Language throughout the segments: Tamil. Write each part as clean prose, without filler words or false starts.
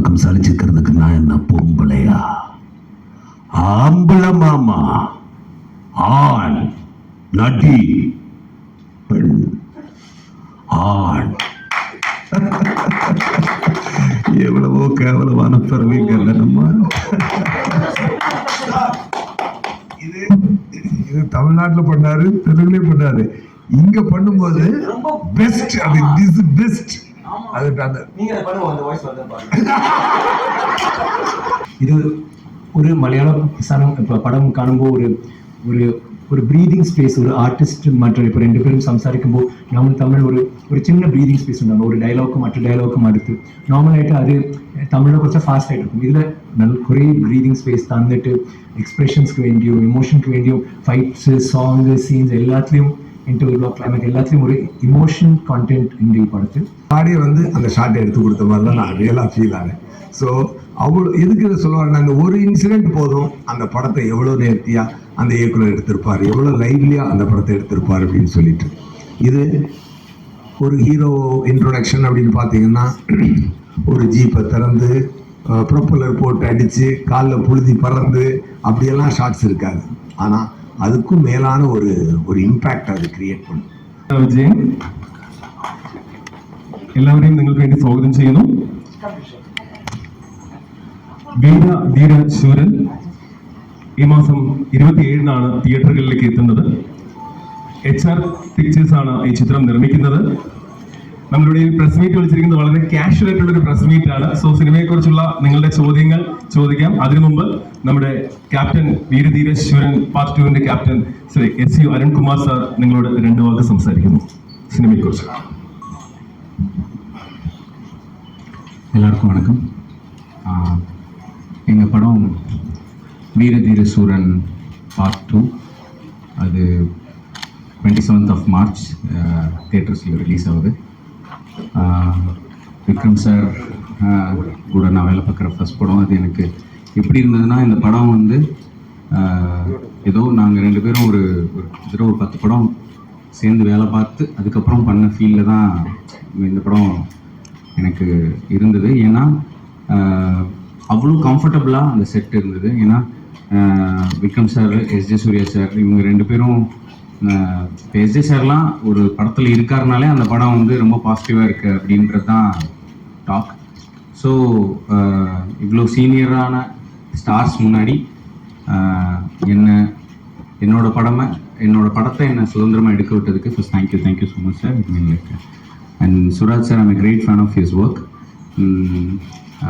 பக்கம் சலிச்சுக்கிறதுக்கு நான் என்ன பொம்பளையா? ஆம்பளை மாமா, ஆண் நடி, பெண் ஆண். எவ்வளவோ கேவலமான பிறவிகள் நம்ம. இது தமிழ்நாட்டில் பண்ணாரு, தெலுங்குலயும் பண்ணாரு. இங்க பண்ணும்போது பெஸ்ட், அது இஸ் பெஸ்ட். அது இது ஒரு மலையாளம் படம் காணும்போது ஒரு ஒரு ஒரு ப்ரீதிங் ஸ்பேஸ், ஒரு ஆர்டிஸ்ட் மற்றும் இப்போ ரெண்டு பேரும் சம்சாரிக்கும்போது நம்ம தமிழ் ஒரு சின்ன ப்ரீதிங் ஸ்பேஸ் ഉണ്ടാകും. ஒரு டைலாக்கும் மற்ற டைலாக்கும் അടുത്ത് നോർമലായിട്ട് അത് തമിഴിൽ കുറച്ച് ഫാസ്റ്റ് ആയിട്ട് இருக்கும். ഇതിൽ നല്ല കുറേ ബ്രീതിങ് സ്പേസ് തന്നിട്ട് எக்ஸ்பிரஷன்ஸ்க்கு வேண்டியும் இமோஷனுக்கு வேண்டியும் ஃபைட்ஸு சாங்கு சீன்ஸ் எல்லாத்துலேயும் இன்டர்வல் கிளைமேக்ஸ் எல்லாத்துலேயும் ஒரு இமோஷன் கான்டென்ட் இந்த படத்தில் ஆடியோ அந்த ஷார்ட்டை எடுத்து கொடுத்த மாதிரிலாம் நான் ரியலாக ஃபீல் ஆனேன். ஸோ அவ்வளோ எதுக்கு இதை சொல்லுவாங்க, அந்த ஒரு இன்சிடென்ட் போதும் அந்த படத்தை எவ்வளோ நேர்த்தியாக அந்த இயக்குனர் எடுத்திருப்பார், எவ்வளோ லைவ்லியாக அந்த படத்தை எடுத்திருப்பார் அப்படின்னு சொல்லிட்டு. இது ஒரு ஹீரோ இன்ட்ரோடக்ஷன் அப்படின்னு பார்த்தீங்கன்னா ஒரு ஜீப்பை திறந்து ப்ரொப்பலர் போட்டு அடித்து காலில் புழுதி பறந்து அப்படியெல்லாம் ஷார்ட்ஸ் இருக்காது. ஆனால் அதுக்கும் மேலான ஒரு இம்பேக்ட் அது கிரியேட் பண்ணும். വിജയൻ എല്ലാവരെയും നിങ്ങൾക്ക് വേണ്ടി സ്വാഗതം ചെയ്യുന്നു. വീര ധീര ശൂരൻ ഈ മാസം 27-നാണ് തിയേറ്ററുകളിലേക്ക് എത്തുന്നത്. HR പിക്ചേഴ്സ് ആണ് ഈ ചിത്രം നിർമ്മിക്കുന്നത്. നമ്മളുടെ ഈ പ്രസ് മീറ്റ് വിളിച്ചിരിക്കുന്നത് വളരെ കാഷ്വൽ ആയിട്ടുള്ള ഒരു പ്രസ് മീറ്റ് ആണ്. സോ സിനിമയെ കുറിച്ചുള്ള നിങ്ങളുടെ ചോദ്യങ്ങൾ ചോദിക്കാം. അതിനു മുമ്പ് നമ്മുടെ ക്യാപ്റ്റൻ വീരധീര ശൂരൻ പാർട്ട് 2-ന്റെ captain Shri SU Arunkumar sir നിങ്ങളോട് 2 വാക്ക് സംസാരിക്കുന്നു സിനിമയെ കുറിച്ച്. எல்லாருக்கும் வணக்கம். எங்கள் படம் வீரதீர சூரன் பார்ட் 2 அது 27th மார்ச் தியேட்டர்ஸில் ரிலீஸ் ஆகுது. விக்ரம் சார் கூட நான் வேலை பார்க்குற ஃபர்ஸ்ட் படம். அது எனக்கு எப்படி இருந்ததுன்னா, இந்த படம் ஏதோ நாங்கள் 2 பேரும் ஒரு 10 படம் சேர்ந்து வேலை பார்த்து அதுக்கப்புறம் பண்ண ஃபீலில் தான் இந்த படம் எனக்கு இருந்தது. ஏன்னா அவ்வளோ கம்ஃபர்டபுளாக அந்த செட் இருந்தது. ஏன்னா Vikram sir, SJ Suryah sir, இவங்க 2 பேரும் இப்போ SJ சார்லாம் ஒரு படத்தில் இருக்காருனாலே அந்த படம் ரொம்ப பாசிட்டிவாக இருக்குது அப்படின்றது தான் டாக். ஸோ இவ்வளோ சீனியரான ஸ்டார்ஸ் முன்னாடி என்னோட படத்தை என்னை சுதந்திரமாக எடுக்க விட்டதுக்கு first thank you so much sir. இது மீன் இருக்கு. And Suraj sir, I'm a great fan of his work.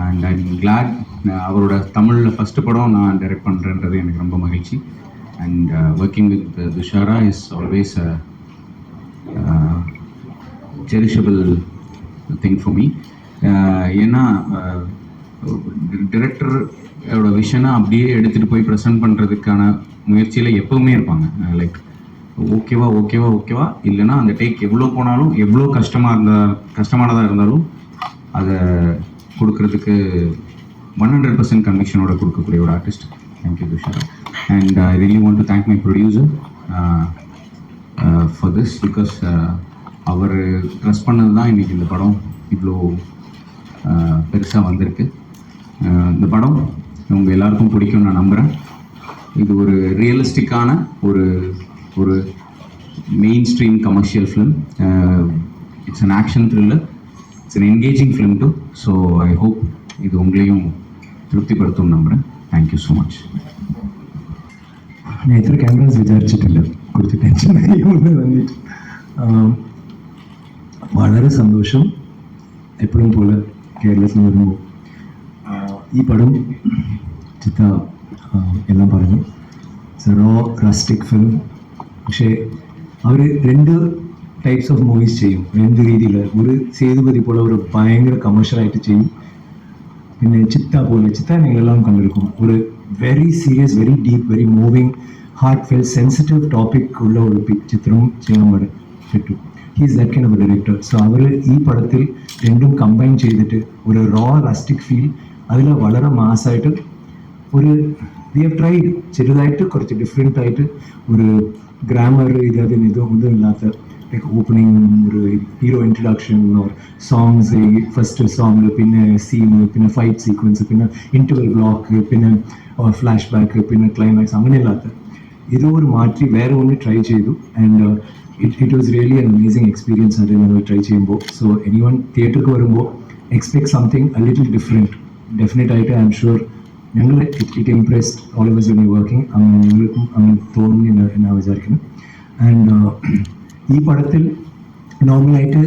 And I'm glad அவரோட தமிழில் ஃபஸ்ட்டு படம் நான் டைரக்ட் பண்ணுறேன்றது எனக்கு ரொம்ப மகிழ்ச்சி. And working with Dushara is always a cherishable thing for me. ஏன்னா டிரெக்டரோட விஷனை அப்படியே எடுத்துகிட்டு போய் ப்ரெசென்ட் பண்ணுறதுக்கான முயற்சியில் எப்போவுமே இருப்பாங்க. லைக் ஓகேவா இல்லைன்னா அந்த டேக் எவ்வளோ போனாலும், எவ்வளோ கஷ்டமானதாக இருந்தாலும் அதை கொடுக்கறதுக்கு 100% கன்விக்ஷனோட கொடுக்கக்கூடிய ஒரு artist. Thank you Dushara. And I really want to thank my producer for this because அவர் ட்ரெஸ் பண்ணது தான் இன்றைக்கி இந்த படம் இவ்வளோ பெருசாக வந்திருக்கு. இந்த படம் உங்கள் எல்லாருக்கும் பிடிக்கும் நான் நம்புகிறேன். இது ஒரு ரியலிஸ்டிக்கான ஒரு mainstream commercial film. It's an action thriller. It's an engaging film too. So I hope இது உங்களையும் திருப்திப்படுத்தும் நம்புகிறேன். Thank you so much. ഞാൻ ഇത്ര ക്യാമറാസ് വിചാരിച്ചിട്ടില്ല, കുറച്ച് ടെൻഷനായി വന്നിട്ട്. വളരെ സന്തോഷം എപ്പോഴും പോലെ കേരളത്തിൽ വരുമ്പോൾ. ഈ പടം ചിത്ത എല്ലാം പറഞ്ഞു, ഇറ്റ്സ് റോ റസ്റ്റിക് ഫിലിം. പക്ഷേ അവർ 2 ടൈപ്സ് ഓഫ് മൂവീസ് ചെയ്യും, 2 രീതിയിൽ. ഒരു സേതുപതി പോലെ ഒരു ഭയങ്കര കമേഴ്ഷ്യലായിട്ട് ചെയ്യും. പിന്നെ ചിത്ത നിങ്ങളെല്ലാം കണ്ടിരിക്കും. ഒരു very serious, very deep, very moving, heartfelt, sensitive topic ഉള്ള ഒരു ചിത്രം ചെയ്യാൻ പറ്റും. He is that kind of a director. So അവർ ഈ പടത്തിൽ 2ഉം കമ്പൈൻ ചെയ്തിട്ട് ഒരു റോ റസ്റ്റിക് ഫീൽ, അതിൽ വളരെ മാസ്സായിട്ട് വി ഹാവ് ട്രൈഡ് ചെറുതായിട്ട് കുറച്ച് ഡിഫറെൻ്റ് ആയിട്ട് ഒരു ഗ്രാമർ ഇതൊന്നും ഇല്ലാത്ത லைக் ஓப்பனிங் ஒரு ஹீரோ இன்ட்ரடக்ஷன் ஒரு சாங்ஸ் ஃபஸ்ட்டு சாங்கு പിന്നെ സീന് പിന്നെ ഫൈറ്റ് സീക്വൻസ് പിന്നെ ഇൻ്റർവൽ ബ്ലോക്ക് പിന്നെ ഫ്ലാഷ്ബാക്ക് പിന്നെ ക്ലൈമാക്സ് അങ്ങനെയല്ലാത്ത ഇത് ഒരു മാറ്റി വേറെ ഒന്ന് ട്രൈ ചെയ്തു and it was really an amazing experience അത് ഞങ്ങൾ ട്രൈ ചെയ്യുമ്പോൾ സോ എനി വൺ തിയേറ്റർക്ക് വരുമ്പോൾ expect something a little different definite ആയിട്ട് ഐ എം ഷുവർ ഞങ്ങൾ it impressed all of us when you're working അങ്ങനെ ഞങ്ങൾക്കും അങ്ങനെ തോന്നുന്നു എന്ന് ഞാൻ വിചാരിക്കുന്നു ആൻഡ് ഈ പടത്തിൽ നോർമലായിട്ട്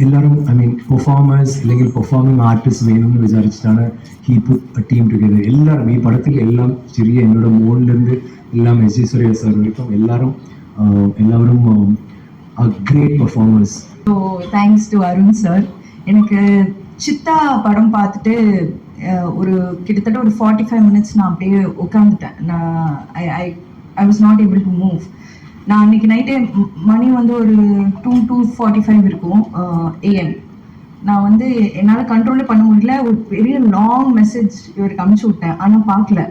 എല്ലാവരും ഐ മീൻ പെർഫോമേഴ്സ് അല്ലെങ്കിൽ പെർഫോമിംഗ് ആർട്ടിസ്റ്റ് വേണമെന്ന് വിചാരിച്ചിട്ടാണ് he put a team together എല്ലാവരും ഈ പടത്തിൽ എല്ലാം ചെറിയ എന്നോട് മോളിലിருந்து എല്ലാം എസ് ജി സാർ വரைக்கும் എല്ലാവരും great performers. So thanks to Arun sir. எனக்கு சித்தா படம் பார்த்துட்டு ஒரு கிட்டத்தட்ட ஒரு 45 மினிட்ஸ் நான் அப்படியே உட்காந்துட்டேன். நான் I was not able to move. நான் அன்றைக்கி நைட்டே மணி வந்து ஒரு 2:45 இருக்கும் ஏஎம். நான் வந்து என்னால் கண்ட்ரோலே பண்ண முடியல. ஒரு பெரிய லாங் மெசேஜ் இவருக்கு அனுப்பிச்சி விட்டேன், ஆனால் பார்க்கல.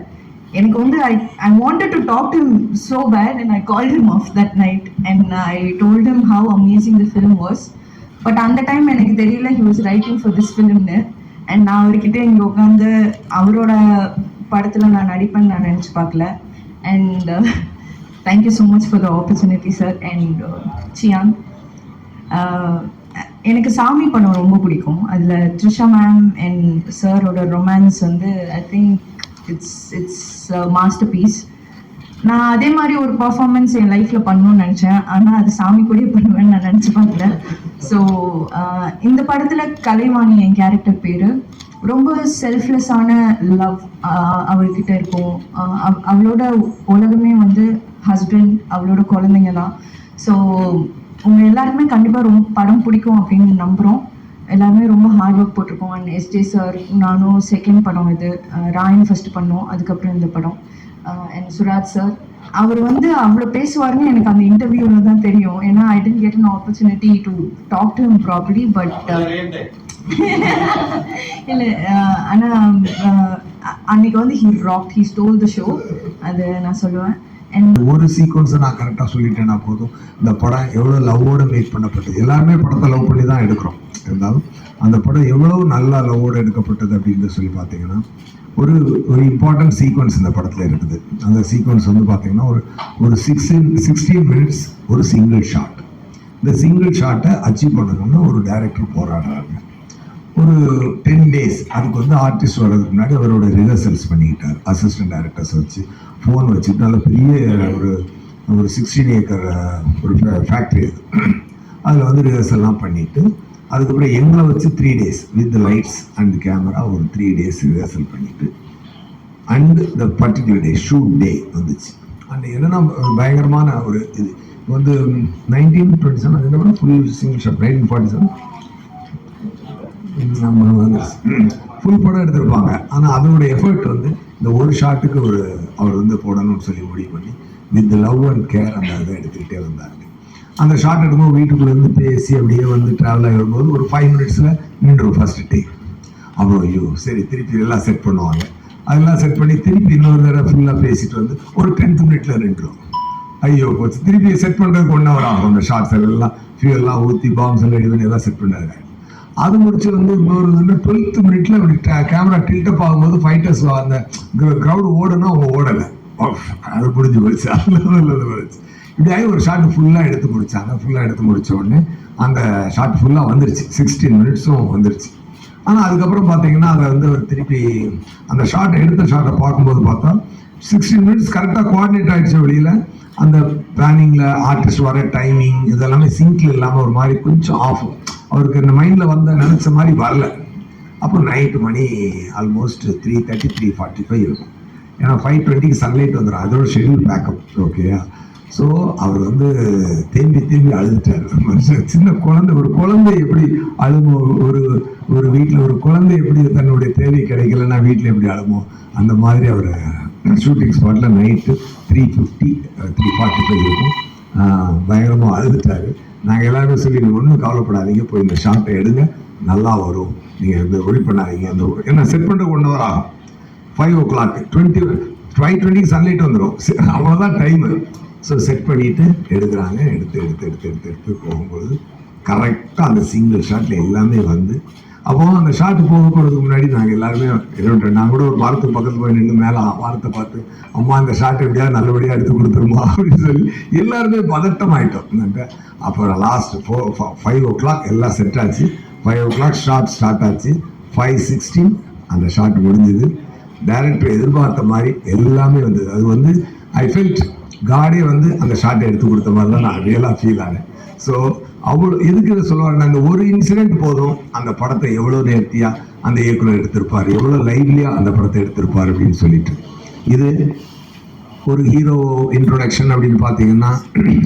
எனக்கு வந்து I wanted to talk to him so bad and I called him of that night and I told him how amazing the film was. But அந்த டைம் எனக்கு தெரியல he was writing for this ஃபிலிம்னு. அண்ட் நான் அவர்கிட்ட இங்கே உட்காந்து அவரோட படத்தில் நான் நடிப்பேன்னு நான் நினச்சி பார்க்கல. And thank you so much for the opportunity sir. And Chiyaan, எனக்கு சாமி படம் ரொம்ப பிடிக்கும். அதில் த்ரிஷா மேம் அண்ட் சாரோட ரொமான்ஸ் வந்து I think it's masterpiece. நான் அதே மாதிரி ஒரு பர்ஃபார்மன்ஸ் என் லைஃப்பில் பண்ணணும்னு நினச்சேன், ஆனால் அது சாமி கூடயே பண்ணுவேன்னு நான் நினச்சி பார்க்கல. ஸோ இந்த படத்தில் கலைவாணி என் கேரக்டர் பேர். ரொம்ப செல்ஃப்லெஸ்ஸான லவ் அவர்கிட்ட இருக்கும். அவளோட உலகமே வந்து ஹஸ்பண்ட், அவளோட குழந்தைங்க தான். ஸோ உங்கள் எல்லாருக்குமே கண்டிப்பாக ரொம்ப படம் பிடிக்கும் அப்படின்னு நம்புகிறோம். எல்லாருமே ரொம்ப ஹார்ட் ஒர்க் போட்டிருக்கோம். அண்ட் எஸ்ஜே சார், நானும் செகண்ட் படம் இது, ராயன் ஃபஸ்ட்டு பண்ணோம், அதுக்கப்புறம் இந்த படம். அண்ட் சுராஜ் சார், அவர் வந்து அவ்வளோ பேசுவாருன்னு எனக்கு அந்த இன்டர்வியூவில் தான் தெரியும். ஏன்னா I didn't get an opportunity to talk to him properly. But இல்லை, ஆனால் அன்னைக்கு வந்து he stole the show, அது நான் சொல்லுவேன். அண்ட் ஒரு சீக்வன்ஸை நான் கரெக்டாக சொல்லிட்டேன்னா போதும். இந்த படம் எவ்வளோ லவ்வோடு மேக் பண்ணப்பட்டது. எல்லாருமே படத்தை லவ் பண்ணி தான் எடுக்கிறோம். இருந்தாலும் அந்த படம் எவ்வளோ நல்லா லவ்வோடு எடுக்கப்பட்டது அப்படின்னு சொல்லி பார்த்தீங்கன்னா ஒரு இம்பார்ட்டன்ட் சீக்வன்ஸ் இந்த படத்தில் இருக்குது. அந்த சீக்வன்ஸ் வந்து பார்த்தீங்கன்னா ஒரு 16 மினிட்ஸ் ஒரு சிங்கிள் ஷாட். இந்த சிங்கிள் ஷாட்டை அச்சீவ் பண்ணணும்னு ஒரு டைரக்டர் போராடுறாங்க. ஒரு 10 days அதுக்கு வந்து ஆர்டிஸ்ட் வர்றதுக்கு முன்னாடி அவரோட ரிஹர்சல்ஸ் பண்ணிக்கிட்டார். அசிஸ்டன்ட் டைரக்டர்ஸ் வச்சு ஃபோன் வச்சுட்டு நல்ல பெரிய ஒரு 16 ஏக்கர் ஒரு ஃபேக்ட்ரி அது. அதில் வந்து ரிஹர்சல்லாம் பண்ணிவிட்டு அதுக்கப்புறம் எங்களை வச்சு 3 days with lights and camera ஒரு 3 days ரிஹர்சல் பண்ணிவிட்டு and the particular day shoot day வந்துச்சு. அண்ட் என்னென்னா பயங்கரமான ஒரு இது வந்து 1927 அது என்ன ஃபுல் சிங்கிள் ஷாட் 1947 நம்ம வந்து ஃபுல் படம் எடுத்திருப்பாங்க. ஆனால் அதோட எஃபர்ட் வந்து இந்த ஒரு ஷாட்டுக்கு அவர் வந்து போடணும்னு சொல்லி முடிவு பண்ணி வித் லவ் அண்ட் கேர் அந்த இதை எடுத்துக்கிட்டே வந்தாங்க. அந்த ஷார்ட் எடுக்கும்போது வீட்டுக்குள்ளேருந்து பேசி அப்படியே வந்து ட்ராவல் ஆகி வரும்போது ஒரு 5 minutesல நின்றுடும் ஃபர்ஸ்ட் டேக். அப்புறம் ஐயோ சரி திருப்பி எல்லாம் செட் பண்ணுவாங்க. அதெல்லாம் செட் பண்ணி திருப்பி இன்னொரு தடவை ஃபுல்லாக பேசிட்டு வந்து ஒரு 10th minute நின்றுடும். ஐயோ போச்சு, திருப்பி செட் பண்ணுறதுக்கு 1 hour ஆகும். அந்த ஷார்ட்ஸ் எல்லாம் ஃபியூல்லாம் ஊற்றி பாம்ஸ் எல்லாம் ரெடி பண்ணி எல்லாம் செட் பண்ணாங்க. அது முடிச்சு வந்து இன்னொரு 12th minute அப்படி கேமரா டில்டப் ஆகும்போது ஃபைட்டர்ஸ் அந்த க்ரௌடு ஓடணும், அவங்க ஓடலை. அது முடிஞ்சு போச்சு. அது போச்சு. இப்படியாகி ஒரு ஷார்ட் ஃபுல்லாக எடுத்து முடிச்சாங்க. ஃபுல்லாக எடுத்து முடிச்ச உடனே அந்த ஷார்ட் ஃபுல்லாக வந்துருச்சு. 16 minutesம் வந்துருச்சு. ஆனால் அதுக்கப்புறம் பார்த்தீங்கன்னா அதை வந்து திருப்பி அந்த ஷார்ட் எடுத்த ஷார்ட்டை பார்க்கும்போது பார்த்தா 16 minutes கரெக்டாக கோஆர்டினேட் ஆகிடுச்சு. வெளியில் அந்த பிளானிங்கில் ஆர்டிஸ்ட் வர டைமிங் இதெல்லாமே சிங்கில் இல்லாமல் ஒரு மாதிரி கொஞ்சம் ஆஃப். அவருக்கு இந்த மைண்டில் வந்த நினச்ச மாதிரி வரல. அப்புறம் நைட்டு மணி ஆல்மோஸ்ட் 3:30 3:45 இருக்கும். ஏன்னா 5:20 சன்லைட் வந்துடும். அதோட ஷெட்யூல் பேக்கப். ஓகேயா? ஸோ அவர் வந்து தேம்பி அழுதுட்டார். சின்ன குழந்தை, ஒரு குழந்தை எப்படி அழுமோ, ஒரு வீட்டில் ஒரு குழந்தை எப்படி தன்னுடைய தேவை கிடைக்கலன்னா வீட்டில் எப்படி அழுமோ அந்த மாதிரி அவர் ஷூட்டிங் ஸ்பாட்டில் நைட்டு 3:50 3:45 இருக்கும். பயங்கரமாக அழுதுட்டார். நாங்கள் எல்லாருமே சொல்லி ஒன்றும் கவலைப்படாதீங்க, போய் இந்த ஷார்ட்டை எடுங்க, நல்லா வரும், நீங்கள் இந்த ஒளி பண்ணாதீங்க. அந்த ஏன்னா செட் பண்ணுற 1 hour ஆகும். 5 o'clock 5:20 சன்லைட் வந்துடும். அவ்வளோதான் டைமு. ஸோ செட் பண்ணிட்டு எடுக்கிறாங்க. எடுத்து போகும்போது கரெக்டாக அந்த சிங்கிள் ஷாட்டில் எல்லாமே வந்து அப்போ அந்த ஷாட்டு போகிறதுக்கு முன்னாடி நாங்கள் எல்லாருமே நான் கூட ஒரு வாரத்துக்கு பக்கத்தில் போய் நின்று மேலே வாரத்தை பார்த்து அம்மா இந்த ஷாட் எப்படியாவது நல்லபடியாக எடுத்து கொடுத்துருமா அப்படின்னு சொல்லி எல்லாருமே பதட்டம் ஆகிட்டோம். அப்புறம் லாஸ்ட் 5 o'clock எல்லாம் செட் ஆச்சு. 5 o'clock ஸ்டார்ட் ஆச்சு. 5:16 அந்த ஷாட் முடிஞ்சுது. டைரக்டர் எதிர்பார்த்த மாதிரி எல்லாமே வந்தது. அது வந்து ஐ ஃபெல்ட் காடே வந்து அந்த ஷாட்டை எடுத்து கொடுத்த மாதிரி தான் நான் ரியலாக ஃபீல் ஆனேன். ஸோ அவ்வளோ எதுக்கு இதை சொல்லுவாருன்னா, அந்த ஒரு இன்சிடென்ட் போதும் அந்த படத்தை எவ்வளோ நேர்த்தியாக அந்த இயக்குனர் எடுத்திருப்பார், எவ்வளோ லைவ்லியாக அந்த படத்தை எடுத்திருப்பார் அப்படின்னு சொல்லிட்டு. இது ஒரு ஹீரோ இன்ட்ரோடக்ஷன் அப்படின்னு பார்த்தீங்கன்னா,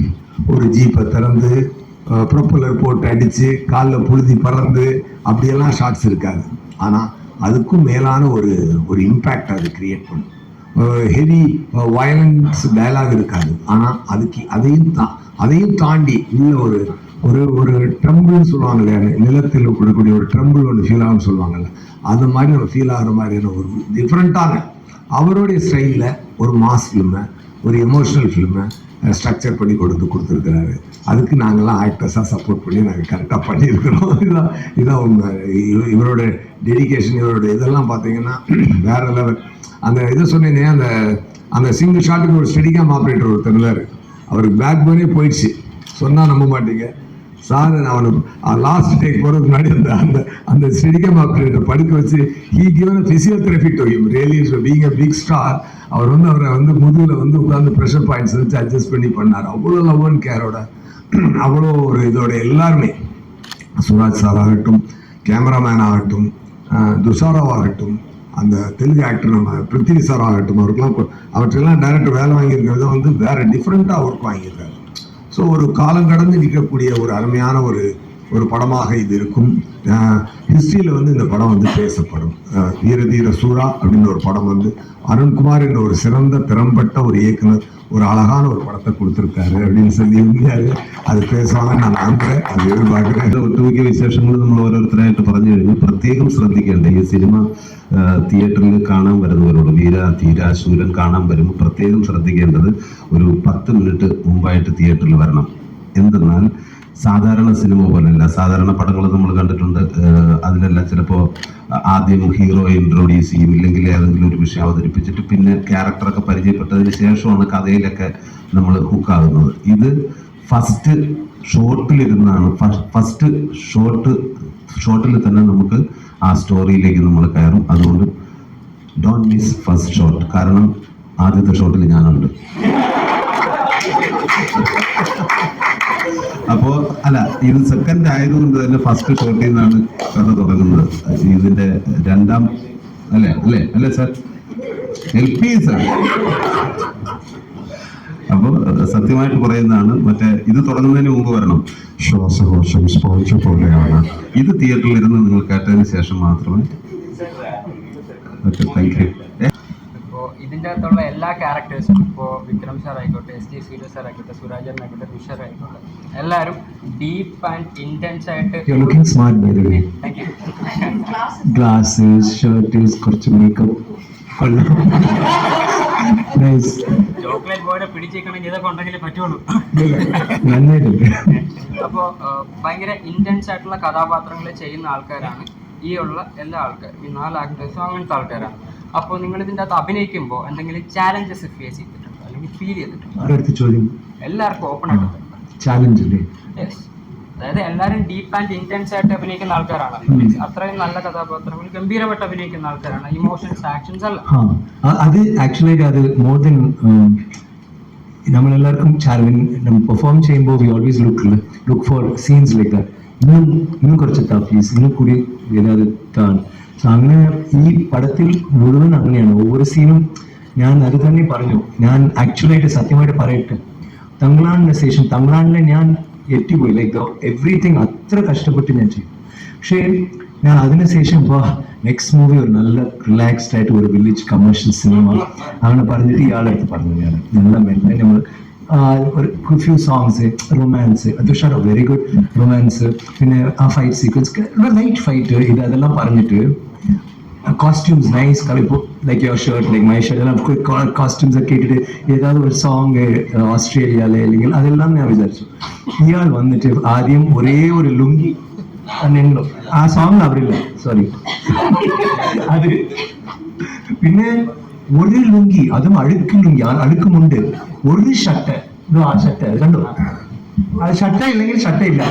ஒரு ஜீப்பை திறந்து ப்ரொப்பலர் போட்டு அடித்து காலில் புழுதி பறந்து அப்படியெல்லாம் ஷாட்ஸ் இருக்காது. ஆனால் அதுக்கும் மேலான ஒரு இம்பேக்ட் அது கிரியேட் பண்ணும். ஹெவி வயலன்ஸ் டயலாக் இருக்காது. ஆனால் அதையும் தாண்டி உள்ள ஒரு ட்ரம்பிள்னு சொல்லுவாங்க இல்லையா, நிலத்தில் கூடக்கூடிய ஒரு ட்ரம்பிள் ஒன்று ஃபீல் ஆகும்னு சொல்லுவாங்கல்ல, அந்த மாதிரி நம்ம ஃபீல் ஆகிற மாதிரியான ஒரு டிஃப்ரெண்ட்டான அவருடைய ஸ்டைலில் ஒரு மாஸ் ஃபிலிமை, ஒரு எமோஷ்னல் ஃபிலிமை ஸ்ட்ரக்சர் பண்ணி கொடுத்துருக்கிறாரு. அதுக்கு நாங்கள்லாம் ஆக்டர்ஸாக சப்போர்ட் பண்ணி நாங்கள் கரெக்டாக பண்ணியிருக்கிறோம். இதான் உண்மை. இவரோட டெடிகேஷன், இவரோட இதெல்லாம் பார்த்தீங்கன்னா வேற லெவல். அந்த இதை சொன்னேனே, அந்த சிங்கிள் ஷாட்டுக்கு ஒரு ஸ்டெடிகாம் ஆப்ரேட்டர் ஒருத்தர் இருந்தார். அவருக்கு பேக் போனே போயிடுச்சு, சொன்னால் நம்ப மாட்டீங்க சார். அவனுக்கு லாஸ்ட் டேக் போகிறதுக்கு முன்னாடி அந்த ஸ்டெடிகாம் ஆப்ரேட்டர் படுக்க வச்சு he given physiotherapy to him. Really being a big star. அவரை முதுகில் உட்காந்து ப்ரெஷர் பாயிண்ட்ஸ் வச்சு அட்ஜஸ்ட் பண்ணி பண்ணார். அவ்வளோ லவ் அண்ட் கேரோட, அவ்வளோ ஒரு இதோட எல்லாருமே, சுராஜ் சார் ஆகட்டும், கேமராமேன் ஆகட்டும், துஷாராவ் ஆகட்டும், அந்த தெலுங்கு ஆக்டர் நம்ம பிருத்திவி சார் ஆகட்டும், அவற்றெல்லாம் டைரக்டர் வேலை வாங்கியிருக்கிறத வந்து வேற டிஃப்ரெண்ட்டாக ஒர்க் வாங்கியிருக்காரு. ஸோ ஒரு காலம் கடந்து நிற்கக்கூடிய ஒரு அருமையான ஒரு படமாக இது இருக்கும். ஹிஸ்ட்ரியில் வந்து இந்த படம் வந்து பேசப்படும். வீர தீர சூரா அப்படின்னு ஒரு படம் வந்து அருண்குமார் என்ற ஒரு சிறந்த திறம்பட்ட ஒரு இயக்குனர் ஒரு அழகான ஒரு படத்தை കൊടുത്തിருക്കാரு அப்படின்னு சொல்லி അത് പേസുവാങ്ങാൻ ഞാൻ നമ്പുറേൻ, അത് എതിർപാർக்கிறேன். ഒട്ടുമിക്ക വിശേഷങ്ങൾ നമ്മൾ ഓരോരുത്തരായിട്ട് പറഞ്ഞു കഴിഞ്ഞു. പ്രത്യേകം ശ്രദ്ധിക്കേണ്ട ഈ സിനിമ തിയേറ്ററിൽ കാണാൻ വരുന്നവരോട്, വീര ധീര ശൂരൻ കാണാൻ വരുമ്പോൾ പ്രത്യേകം ശ്രദ്ധിക്കേണ്ടത് ഒരു 10 മിനിറ്റ് മുമ്പായിട്ട് തിയേറ്ററിൽ വരണം. എന്തെന്നാൽ സാധാരണ സിനിമ പോലെയല്ല. സാധാരണ പടങ്ങൾ നമ്മൾ കണ്ടിട്ടുണ്ട്, അതിലെല്ലാം ചിലപ്പോൾ ആദ്യം ഹീറോയെ ഇൻട്രോഡ്യൂസ് ചെയ്യും, ഇല്ലെങ്കിൽ ഏതെങ്കിലും ഒരു വിഷയം അവതരിപ്പിച്ചിട്ട് പിന്നെ ക്യാരക്ടറൊക്കെ പരിചയപ്പെട്ടതിന് ശേഷമാണ് കഥയിലൊക്കെ നമ്മൾ ഹുക്കാകുന്നത്. ഇത് ഫസ്റ്റ് ഷോട്ടിലിരുന്നാണ്, ഫസ്റ്റ് ഷോട്ടിൽ തന്നെ നമുക്ക് ആ സ്റ്റോറിയിലേക്ക് നമ്മൾ കയറും. അതുകൊണ്ട് ഡോണ്ട് മിസ് ഫസ്റ്റ് ഷോട്ട്. കാരണം ആദ്യത്തെ ഷോട്ടിൽ ഞാനുണ്ട്. അപ്പോ അല്ല, ഇത് സെക്കൻഡ് ആയതുകൊണ്ട് തന്നെ ഫസ്റ്റ് ഷോട്ടിൽ നിന്നാണ് കഥ തുടങ്ങുന്നത്. ഇതിന്റെ രണ്ടാം അല്ലേ സാർ, LP സാർ. അപ്പോൾ സത്യമായിട്ട് പറയുന്നതാണ്, മറ്റേ ഇത് തുടങ്ങുന്നതിന് മുമ്പ് വരണം. ശ്വാസകോശം സ്പോഞ്ച് പോലെയാണ്. ഇത് തിയേറ്ററിൽ ഇരുന്ന് നിങ്ങൾ കേട്ടതിന് ശേഷം മാത്രമേ. Thank you. ഇപ്പോൾ ഇതിൻ്റെ അകത്തുള്ള എല്ലാ ക്യാരക്ടേഴ്സും, ഇപ്പോൾ വിക്രം സാർ ആയിക്കോട്ടെ, ST ശ്രീധർ സാർ ആയിക്കോട്ടെ, സുരാജൻ ആയിക്കോട്ടെ, തുഷാർ ആയിക്കോട്ടെ, എല്ലാവരും ഡീപ്പ് ആൻഡ് ഇൻറ്റൻസ് ആയിട്ട്. You're looking smart by the way. Thank you. Glasses, shirt, കുറച്ച് മേക്കപ്പ്. നൈസ്. ചോക്ലേറ്റ് ബോയുടെ പിടിച്ചേക്കണമെങ്കിൽ ഇതൊക്കെ ഉണ്ടെങ്കിലേ പറ്റുള്ളൂ. നന്നായിട്ടുണ്ട്. അപ്പോൾ ഭയങ്കര ഇൻറ്റൻസ് ആയിട്ടുള്ള കഥാപാത്രങ്ങൾ ചെയ്യുന്ന ആൾക്കാരാണ് ഈ ഉള്ള എല്ലാ ആൾക്കാരും, ഈ 4 ആക്ടേഴ്സും അങ്ങനത്തെ ആൾക്കാരാണ്. അപ്പോൾ നിങ്ങൾ ഇതിൻ്റെ അകത്ത് അഭിനയിക്കുമ്പോൾ എന്തെങ്കിലും ചാലഞ്ചസ് ഫേസ് ചെയ്തിട്ടുണ്ടോ, അല്ലെങ്കിൽ ഫീൽ ചെയ്തിട്ടുണ്ടോ? ആരടുത്ത് ചോദ്യം? എല്ലാവർക്കും ഓപ്പൺ ആയിട്ട് ചാലഞ്ച് അല്ലേ? യെസ്. അതായത് എല്ലാവരും ഡീപ്പ് ആൻഡ് ഇൻറ്റൻസ് ആയിട്ട് അഭിനയിക്കുന്ന ആൾക്കാരാണ്. അത്രയും നല്ല കഥാപാത്രങ്ങൾ ഗംഭീരമായിട്ട് അഭിനയിക്കുന്ന ആൾക്കാരാണ്. ഇമോഷൻസ്, ആക്ഷൻസ് അല്ല. അത് ആക്ച്വലി അത് മോർ ദൻ നമ്മളെല്ലാവർക്കും നമ്മൾ പെർഫോം ചെയ്യുമ്പോൾ we always look for scenes like that. ഇന്നും കുറച്ച് പ്ലീസ്, ഇന്നും കൂടി വരാതെത്താൻ. സോ അങ്ങനെ ഈ പടത്തിൽ മുഴുവൻ അങ്ങനെയാണ്. ഒவ்வொரு സീനും ഞാൻ അത് തന്നെ പറഞ്ഞു. ഞാൻ ആക്ച്വലായിട്ട് സത്യമായിട്ട് പറയട്ടെ, തങ്ങളാണിന് ശേഷം തങ്ങളാണിനെ ഞാൻ എത്തിപ്പോയി. ലൈക്ക് എവറിത്തിങ് അത്ര കഷ്ടപ്പെട്ട് ഞാൻ ചെയ്യും. പക്ഷേ ഞാൻ അതിനുശേഷം ഇപ്പോൾ നെക്സ്റ്റ് മൂവി ഒരു നല്ല റിലാക്സ്ഡ് ആയിട്ട് ഒരു വില്ലേജ് കമേഴ്ഷ്യൽ സിനിമ അങ്ങനെ പറഞ്ഞിട്ട് ഇയാളെടുത്ത് പറഞ്ഞു. നല്ല മെല്ലെ നമ്മൾ ഒരു few songs, romance, Tushar very good romance, പിന്നെ ആ ഫൈറ്റ് സീക്വൻസ്, ലൈറ്റ് ഫൈറ്റ്, അതെല്ലാം പറഞ്ഞിട്ട് காஸ்டியூம்ஸ் நைஸ் கலைப்போ like your shirt like my shirt எல்லாம் காஸ்டியூம்ஸை கேட்டுட்டு ஏதாவது ஒரு சாங் ஆஸ்திரேலியாவில் இல்லைங்க അതെല്ലാം ഞാൻ വിചാരിച്ചു. ഇയാൾ വന്നിട്ട് ആദ്യം ഒരേ ഒരു ലുങ്കി നിന്നു ആ സോങ് അവരില്ല സോറി അത് പിന്നെ ഒരു ലുങ്കി അതും അഴുക്ക് ലുങ്കി അഴുക്കുമുണ്ട് ഒരു ഷർട്ട് ആ ഷർട്ട് കണ്ടോ അത് ഷർട്ട ഇല്ലെങ്കിൽ ഷർട്ട ഇല്ല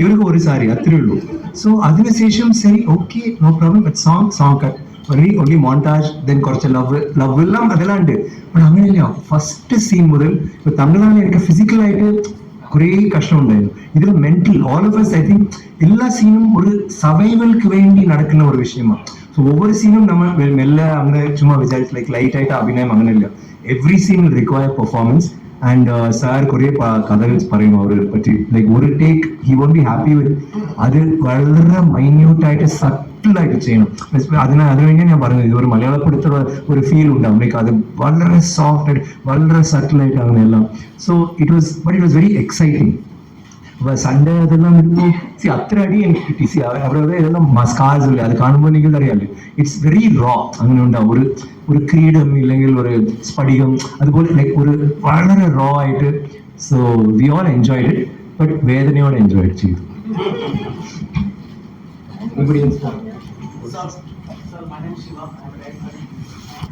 ഇവർക്ക് ഒരു സാരി അത്രേ ഉള്ളൂ. സോ അതിനുശേഷം ശരി okay no problem song cut only montage then കുറച്ച് ലവ് എല്ലാം അതെല്ലാം ഉണ്ട്. ബട്ട് അങ്ങനെയല്ല ഫസ്റ്റ് സീൻ മുതൽ ഇപ്പൊ തമിഴ്നാട്ടിൽ എനിക്ക് ഫിസിക്കലായിട്ട് കുറേ കഷ്ടം ഉണ്ടായിരുന്നു. ഇതിൽ mental all of us I think എല്ലാ സീനും ഒരു സർവൈവൽക്ക് വേണ്ടി നടക്കുന്ന ഒരു വിഷയമാണ്. സോ ഒவ்வொரு സീനും നമ്മൾ മെല്ലെ അങ്ങനെ ചുമ്മാ വിചാരിച്ച് ലൈക്ക് ലൈറ്റ് ആയിട്ട് അഭിനയം അങ്ങനെയല്ല. Every scene will require performance. And sir കുറേ കഥകൾ പറയുന്നു അവരെ പറ്റി. ലൈക്ക് ഒരു take he won't be happy with അത് വളരെ മൈന്യൂട്ടായിട്ട് സട്ടിലായിട്ട് ചെയ്യണം. അതിനുവേണ്ടി ഞാൻ പറഞ്ഞത് ഇത് ഒരു മലയാളപ്പെടുത്തുള്ള ഒരു ഫീൽ ഉണ്ടാവും. ലൈക്ക് അത് വളരെ സോഫ്റ്റ് ആയിട്ട് വളരെ സട്ടിലായിട്ട് അങ്ങനെയെല്ലാം. So it was very exciting. അപ്പൊ സൺഡേ അതെല്ലാം വരുമ്പോൾ അത്ര അടി എനിക്ക് കിട്ടി. അവരവിടെ ഇതെല്ലാം മസ്കാസ് ഇല്ല അത് കാണുമ്പോൾ നിങ്ങൾക്ക് അറിയാമല്ലോ ഇറ്റ്സ് വെരി റോ അങ്ങനെ ഉണ്ടാവും. ഒരു ക്രീഡം ഇല്ലെങ്കിൽ ഒരു സ്ഫടികം അതുപോലെ ലൈക്ക് ഒരു വളരെ റോ ആയിട്ട്. So we all enjoyed it but വേദനയോടെ എൻജോയ് ചെയ്തു.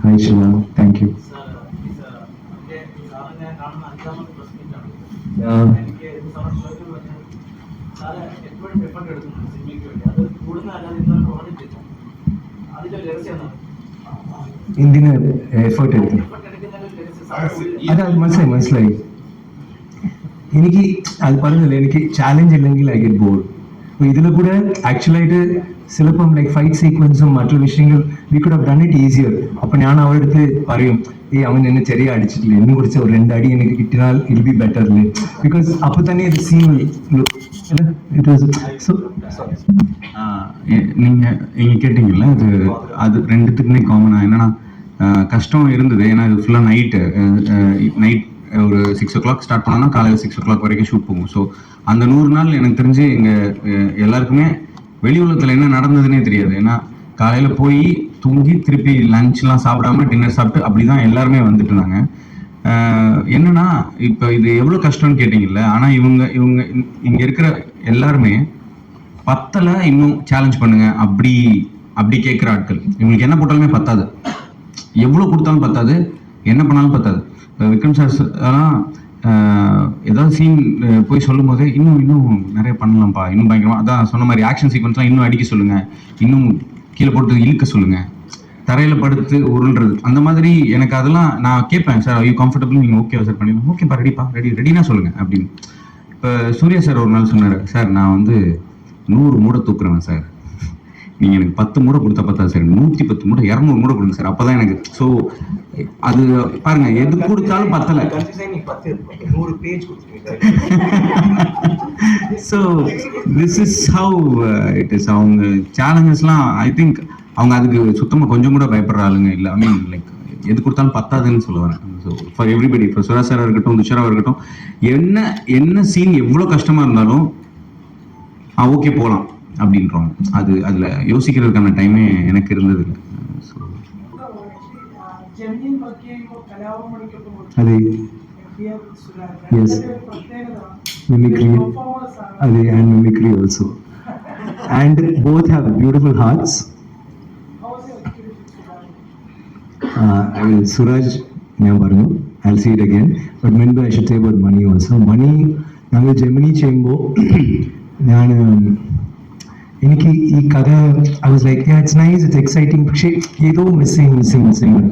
Hi Shiva, thank you. എന്തിന് എഫേർട്ട് എടുത്തു അത് മനസ്സിലായി. എനിക്ക് അത് പറഞ്ഞില്ല എനിക്ക് ചാലഞ്ച് ഇല്ലെങ്കിൽ ഐ ഗെറ്റ് ബോർഡ്. അപ്പൊ ഇതിൽ കൂടെ ആക്ച്വലായിട്ട് ചിലപ്പം ലൈക്ക് ഫൈറ്റ് സീക്വൻസും മറ്റുള്ള വിഷയങ്ങൾ we could have done it easier. അപ്പൊ ഞാൻ അവരുടെ അടുത്ത് പറയും അവൻ എന്നെ ചെറിയ അടിച്ചിട്ടില്ല എന്നെ കുറിച്ച് ഒരു 2 അടി എനിക്ക് കിട്ടിയാൽ ഇറ്റ് ബി ബെറ്റർ അല്ലേ ബിക്കോസ് അപ്പൊ തന്നെ ഇത് സീൻ நீங்கள் கேட்டிங்கல்ல அது ரெண்டுத்துக்குமே காமனாக என்னன்னா கஷ்டம் இருந்தது. ஏன்னா இது ஃபுல்லாக நைட் ஒரு 6 o'clock ஸ்டார்ட் பண்ணோன்னா காலையில் 6 o'clock வரைக்கும் ஷூட் போகும். ஸோ அந்த 100 நாள் எனக்கு தெரிஞ்சு எங்கள் எல்லாருக்குமே வெளி உலகத்தில் என்ன நடந்ததுன்னே தெரியாது. ஏன்னா காலையில் போய் தூங்கி திருப்பி லஞ்ச்லாம் சாப்பிடாம டின்னர் சாப்பிட்டு அப்படி தான் எல்லாருமே வந்துட்டு இருந்தாங்க. என்னன்னா இப்போ இது எவ்வளோ கஷ்டம்னு கேட்டிங்கல்ல. ஆனால் இவங்க இங்கே இருக்கிற எல்லாருமே பத்தலை இன்னும் சேலஞ்ச் பண்ணுங்க அப்படி கேட்குற ஆட்கள். இவங்களுக்கு என்ன போட்டாலுமே பத்தாது, எவ்வளோ கொடுத்தாலும் பத்தாது, என்ன பண்ணாலும் பத்தாது. இப்போ விக்ரம் சார் அதெல்லாம் ஏதாவது சீன் போய் சொல்லும் போது இன்னும் நிறைய பண்ணலாம்ப்பா, இன்னும் பயங்கரமா அதான் சொன்ன மாதிரி ஆக்ஷன் சீக்வன்ஸ்லாம் இன்னும் அடிக்க சொல்லுங்க, இன்னும் கீழே போட்டு இழுக்க சொல்லுங்க, தரையில் படுத்து உருள்றது அந்த மாதிரி. எனக்கு அதெல்லாம் நான் கேட்பேன், சார் ஐயோ கம்ஃபர்டபுள், நீங்கள் ஓகேவா சார் பண்ணிடலாம், ஓகேப்பா ரெடிப்பா ரெடினா சொல்லுங்கள் அப்படின்னு. இப்போ சூர்யா சார் ஒரு நாள் சொன்னார், சார் நான் வந்து 100 மூடை தூக்குறேன் சார், நீங்கள் எனக்கு 10 மூடை கொடுத்தா பத்தாது சார், 110 மூடை 200 மூடை கொடுங்க சார், அப்போ தான் எனக்கு. ஸோ அது பாருங்க, எது கொடுத்தாலும் பத்தலை. So this is how it is. அவங்க சேலஞ்சஸ்லாம் ஐ திங்க் அவங்க அதுக்கு சுத்தமாக கொஞ்சம் கூட பயப்படுற ஆளுங்க இல்லை. ஐ மீன் லைக் எது கொடுத்தாலும் பத்தாதுன்னு சொல்ல வரேன். ஸோ ஃபார் எவ்ரிபடி, இப்போ சுரா சாராக இருக்கட்டும், துஷாராக இருக்கட்டும், என்ன சீன் எவ்வளோ கஷ்டமாக இருந்தாலும் ஓகே போகலாம் அப்படின்றோம். அதில் யோசிக்கிறதுக்கான டைமே எனக்கு இருந்தது இல்லை. ஸோ அது எஸ் mimicry, அது and mimicry also, and both have beautiful hearts. I will Suraj ഞാൻ പറഞ്ഞു, I'll see it again, but മുൻപ് I should say about money also. മണി ഞങ്ങൾ ജെമിനി ചെയ്യുമ്പോൾ ഞാൻ എനിക്ക് ഈ കഥ I was like yeah it's nice, it's exciting, പക്ഷേ ഏതോ മിസ്സിങ്.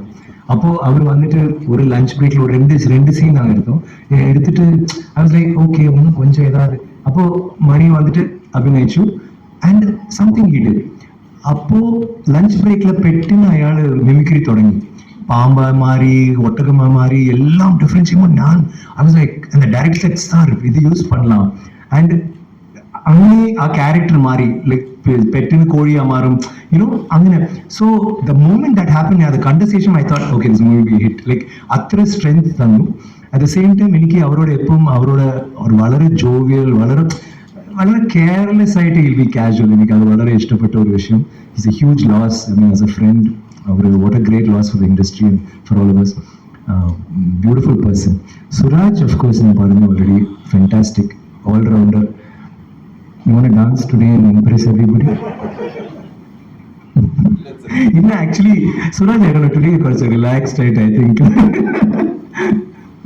അപ്പോൾ അവർ വന്നിട്ട് ഒരു ലഞ്ച് ബ്രേക്കിൽ ഒരു രണ്ട് സീൻ ആയിരുന്നു എടുത്തിട്ട് I was like okay ഒന്ന് കൊഞ്ചം ഏതാത്. അപ്പോൾ മണി വന്നിട്ട് അഭിനയിച്ചു ആൻഡ് സംതിങ് he did. അപ്പോൾ ലഞ്ച് ബ്രേക്കിൽ പെട്ടെന്ന് അയാൾ മിമിക്രി തുടങ്ങി, പാമ്പ മാറി ഒട്ടകമാ മാറി എല്ലാം ഡിഫറൻസ് ചെയ്യുമ്പോൾ ഞാൻ I was like அந்த டைரக்டர் செட் சார் இது யூஸ் பண்ணலாம். ആൻഡ് അങ്ങനെ ആ ക്യാരക്ടർ മാറി, ലൈക്ക് പെറ്റിന് കോഴിയാ മാറും, യുനോ അങ്ങനെ. So the moment that happen അത് കണ്ട ശേഷം I thought okay this movie hit. Like അത്ര സ്ട്രെങ്ത് തന്നു. അറ്റ് ദ സെയിം ടൈം എനിക്ക് അവരോട് എപ്പോഴും അവരോട് വളരെ ജോവിയൽ, വളരെ കെയർലെസ് ആയിട്ട് വിൽ ബി കാഷ്വൽ. എനിക്ക് അത് വളരെ ഇഷ്ടപ്പെട്ട ഒരു വിഷയം. Is a huge loss. I mean as a friend, what a great loss for the industry and for all of us. Beautiful person. Suraj, of course, ഞാൻ പറഞ്ഞു already, fantastic, all rounder. You want to dance today and impress everybody? ഇന്ന് ആക്ച്വലി സുരാജ് ആയിരുന്നു today കുറച്ച് റിലാക്സ്ഡ് ആയിട്ട്, I think.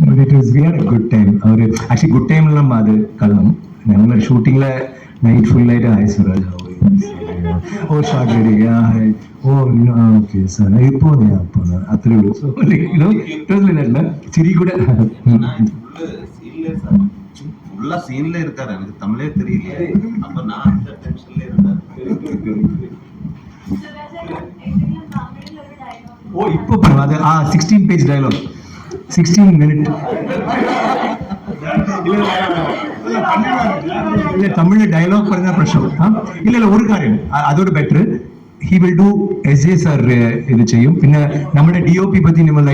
But it was, we had a good time. അവർ ആക്ച്വലി ഗുഡ് ടൈമിലെല്ലാം അത് കള്ളം ഞങ്ങൾ ഷൂട്ടിങ്ങിലെ നൈറ്റ് ഫുള്ളായിട്ട് hi Suraj, oh shot ready, hi, oh okay sir ഇപ്പോൾ ഞാൻ അപ്പോൾ അത്രേ ഉള്ളൂ. സോ ലൈക്ക് ചിരി കൂടെ ஃபுல்லா சீன்ல இருக்காரு, எனக்கு தமிழே தெரியல. அப்ப நான் அந்த டென்ஷன்ல இருந்தேன். ഓ ഇപ്പൊ പറഞ്ഞു അത് 16 പേജ് ഡയലോഗ്, 16 മിനിറ്റ്. ഇല്ല തമിഴ് ഡയലോഗ് പറഞ്ഞ പ്രശ്നം. ഇല്ല ഒരു കാര്യം അതോട് better, he will do S J sir ഇത് ചെയ്യും. പിന്നെ നമ്മുടെ DOP പറ്റി നമ്മൾ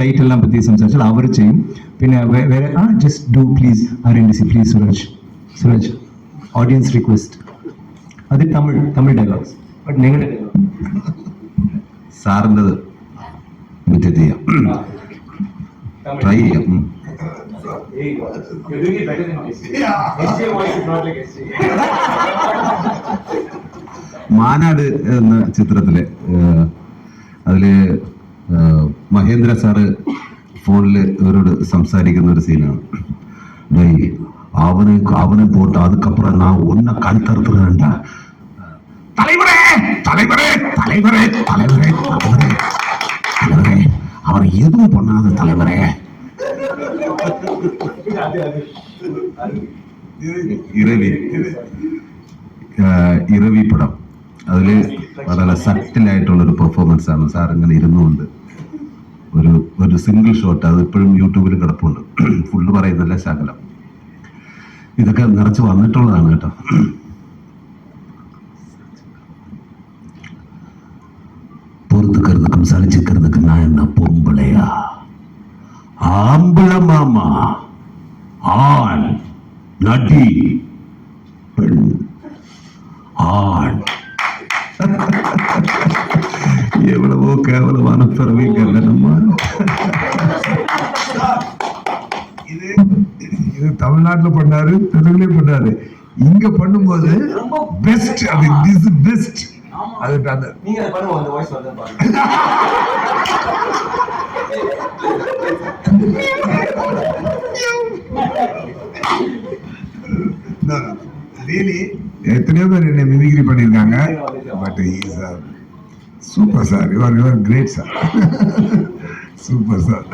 ലൈറ്റ് എല്ലാം പറ്റി സംസാരിച്ചാൽ അവർ ചെയ്യും. പിന്നെ വേറെ just do please RNDC please Suraj audience request. അത് തമിഴ് ഡയലോഗ്സ്. ബട്ട് നിങ്ങളുടെ സാറിൻ്റെത് മറ്റേ ചെയ്യാം, ട്രൈ ചെയ്യാം. മാനാട് എന്ന ചിത്രത്തില് അതില് മഹേന്ദ്ര സാറ് ഫോണില് ഇവരോട് സംസാരിക്കുന്ന ഒരു സീനാണ്. അവനെ പോട്ട് അതുക്കപ്പുറം ഞാൻ ഒന്ന കഴുത്തറുത്തുകണ്ട தலைவரே தலைவரே தலைவரே தலைவரே தலைவரே தலைவரே அவர் எதுவும் பண்ணாத தலைவரே. ഇരവി പടം, അതില് വളരെ സട്ടിലായിട്ടുള്ളൊരു പെർഫോമൻസ് ആണ്. സാർ ഇങ്ങനെ ഇരുന്നുകൊണ്ട് ഒരു സിംഗിൾ ഷോട്ട്, അത് ഇപ്പോഴും യൂട്യൂബിൽ കിടപ്പുണ്ട്. ഫുള്ള് പറയുന്നില്ല, ശകലം. ഇതൊക്കെ നിറച്ച് വന്നിട്ടുള്ളതാണ് കേട്ടോ. பொறுத்துக்கிறதுக்கும் சலிச்சுக்கிறதுக்கு நான் என்ன பொம்பளையா? ஆம்பளை மாமா, ஆண் நடி, பெண் ஆண். எவ்வளவோ கேவலமான பிறவிகள் நம்ம. இது தமிழ்நாட்டில் பண்ணாரு, தெலுங்குலயும் பண்ணாரு. இங்க பண்ணும்போது பெஸ்ட், அது திஸ் பெஸ்ட். அது நீங்க பண்ணுவோம், அந்த வாய்ஸ் வந்து பாருங்க. ரியலி எத்தனையோ பேர் என்னை மிமிக்ரி பண்ணியிருக்காங்க. But is super sir, your great sir, super sir.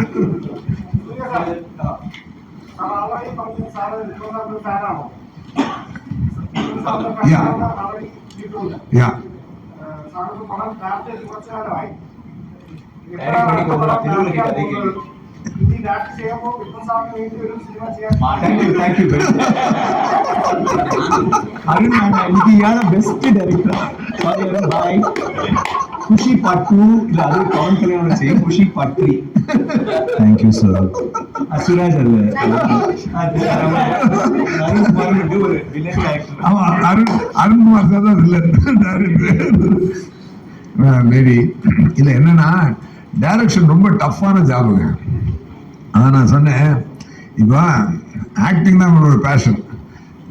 Yeah yeah Arun എനിക്ക് ഇയാളെ ബെസ്റ്റ് ഡയറക്ടർ. ഖുഷി പാർട്ട് 2 ഇല്ല, അത് പവൻ കല്യാൺ ചെയ്യും. Kushi part 3. Thank you sir. Suraj അല്ലേ அருண்குமார் சார் தான் மேபி. இல்லை என்னன்னா டைரக்ஷன் ரொம்ப டஃப்பான ஜாபுங்க. அதான் நான் சொன்னேன், இப்போ ஆக்டிங் தான் நம்மளோட பேஷன்.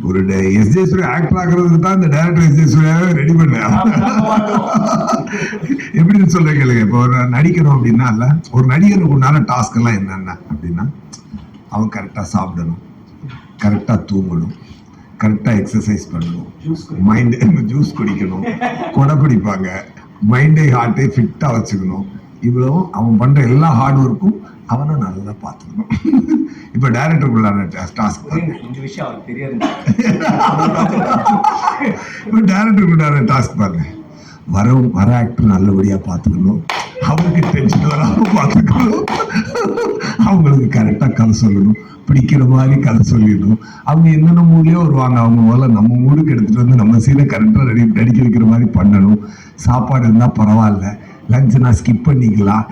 ஒரு எஸ்ஜே சூர்யா ஆக்டர் ஆகிறதுக்கு தான் இந்த டைரக்டர் எஸ்ஜே சூர்யாவே ரெடி பண்ணேன். எப்படின்னு சொல்ல கேளுங்க. இப்போ ஒரு நடிக்கணும் அப்படின்னா இல்ல, ஒரு நடிகனுக்கு உண்டான டாஸ்க் எல்லாம் என்னென்ன அப்படின்னா, அவன் கரெக்டாக சாப்பிடணும், கரெக்டாக தூங்கணும், கரெக்டாக எக்ஸசைஸ் பண்ணணும், மைண்டு ஜூஸ் குடிக்கணும், கொடை பிடிப்பாங்க, மைண்டே ஹார்ட்டே ஃபிட்டாக வச்சுக்கணும். இவ்வளவும் அவன் பண்ணுற எல்லா ஹார்ட் ஒர்க்கும் அவனை நல்லா பார்த்துக்கணும். இப்போ டைரக்டருக்குள்ளான டாஸ்க், இந்த விஷயம் அவருக்கு தெரியாது. இப்போ டைரக்டருக்குள்ளான டாஸ்க் பாருங்க. வர ஆக்டர் நல்லபடியாக பார்த்துக்கணும், அவங்களுக்கு டென்ஷன் வராமல் பார்த்துக்கணும், அவங்களுக்கு கரெக்டாக கதை சொல்லணும், பிடிக்கிற மாதிரி கதை சொல்லிடணும். அவங்க என்னென்ன மூடியோ வருவாங்க, அவங்க முதல்ல நம்ம மூடுக்கு எடுத்துகிட்டு வந்து நம்ம சீனை கரெக்டாக நடிக்க வைக்கிற மாதிரி பண்ணணும். சாப்பாடு இருந்தால் பரவாயில்ல, லஞ்சை நான் ஸ்கிப் பண்ணிக்கலாம்,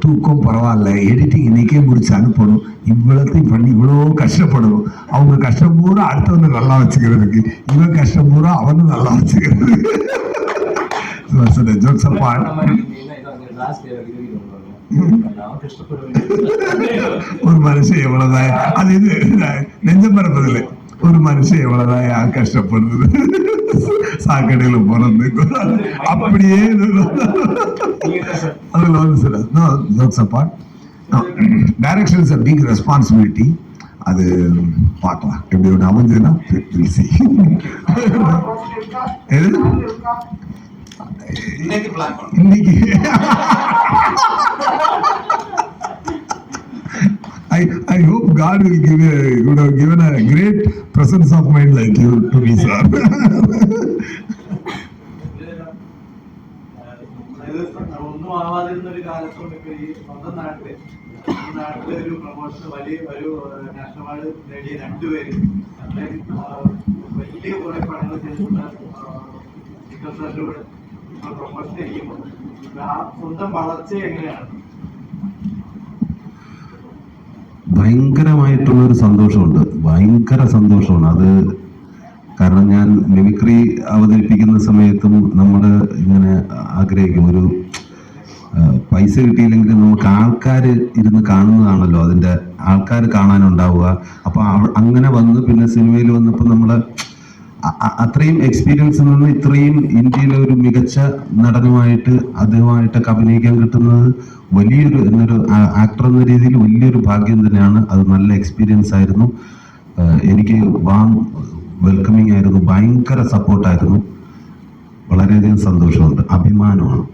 தூக்கம் பரவாயில்ல, எடிட்டிங் இன்னைக்கே முடிச்சு அனுப்பணும், இவ்வளோத்தையும் பண்ணி இவ்வளோ கஷ்டப்படணும். அவங்க கஷ்டம் பூரா அடுத்தவனை நல்லா வச்சுக்கிறதுக்கு, இவன் கஷ்டம் பூரா அவனும் நல்லா வச்சுக்கிறதுக்கு. ஜோக்ஸ் அப்பார்ட், ஒரு மனுஷன் எவ்வளவுதான் அது இது நெஞ்சம் பரப்பதில்லை, ஒரு மனுஷன் எவ்வளவுதான் கஷ்டப்படுறது, சாக்கடையில பிறந்து அப்படியே அதுல வந்து சில jokes apart. Direction is a big responsibility. அது பார்க்கலாம் எப்படி ஒன்று அமைஞ்சதுன்னா இன்னைக்கு I hope God will would have given a great presence of mind like you to me, sir. ഒന്നും ആവാതിരുന്നൊരു കാലത്തോണ്ട് ഇപ്പൊ ഈ സ്വന്തം നാട്ടില് ഒരു പ്രൊമോഷൻ വലിയ ഒരു നാഷണൽ അവാർഡ് നേടിയ രണ്ടുപേര് വലിയ കുറെ പടങ്ങൾ ചെയ്തിട്ടുള്ള പ്രൊമോഷൻ ചെയ്യുമ്പോൾ ആ സ്വന്തം വളർച്ച എങ്ങനെയാണ്? ഭയങ്കരമായിട്ടുള്ളൊരു സന്തോഷമുണ്ട്, ഭയങ്കര സന്തോഷമാണ് അത്. കാരണം ഞാൻ മിമിക്രി അവതരിപ്പിക്കുന്ന സമയത്തും നമ്മൾ ഇങ്ങനെ ആഗ്രഹിക്കും, ഒരു പൈസ കിട്ടിയില്ലെങ്കിലും നമുക്ക് ആൾക്കാർ ഇരുന്ന് കാണുന്നതാണല്ലോ അതിൻ്റെ ആൾക്കാർ കാണാനുണ്ടാവുക. അപ്പോൾ അങ്ങനെ വന്ന് പിന്നെ സിനിമയിൽ വന്നപ്പോൾ നമ്മൾ അത്രയും എക്സ്പീരിയൻസിൽ നിന്ന് ഇത്രയും ഇന്ത്യയിലെ ഒരു മികച്ച നടനുമായിട്ട് അദ്ദേഹമായിട്ടൊക്കെ അഭിനയിക്കാൻ കിട്ടുന്നത് വലിയൊരു, എന്നൊരു ആക്ടർ എന്ന രീതിയിൽ വലിയൊരു ഭാഗ്യം തന്നെയാണ്. അത് നല്ല എക്സ്പീരിയൻസ് ആയിരുന്നു. എനിക്ക് വാം വെൽക്കമിങ് ആയിരുന്നു, ഭയങ്കര സപ്പോർട്ടായിരുന്നു. വളരെയധികം സന്തോഷമുണ്ട്, അഭിമാനമാണ്.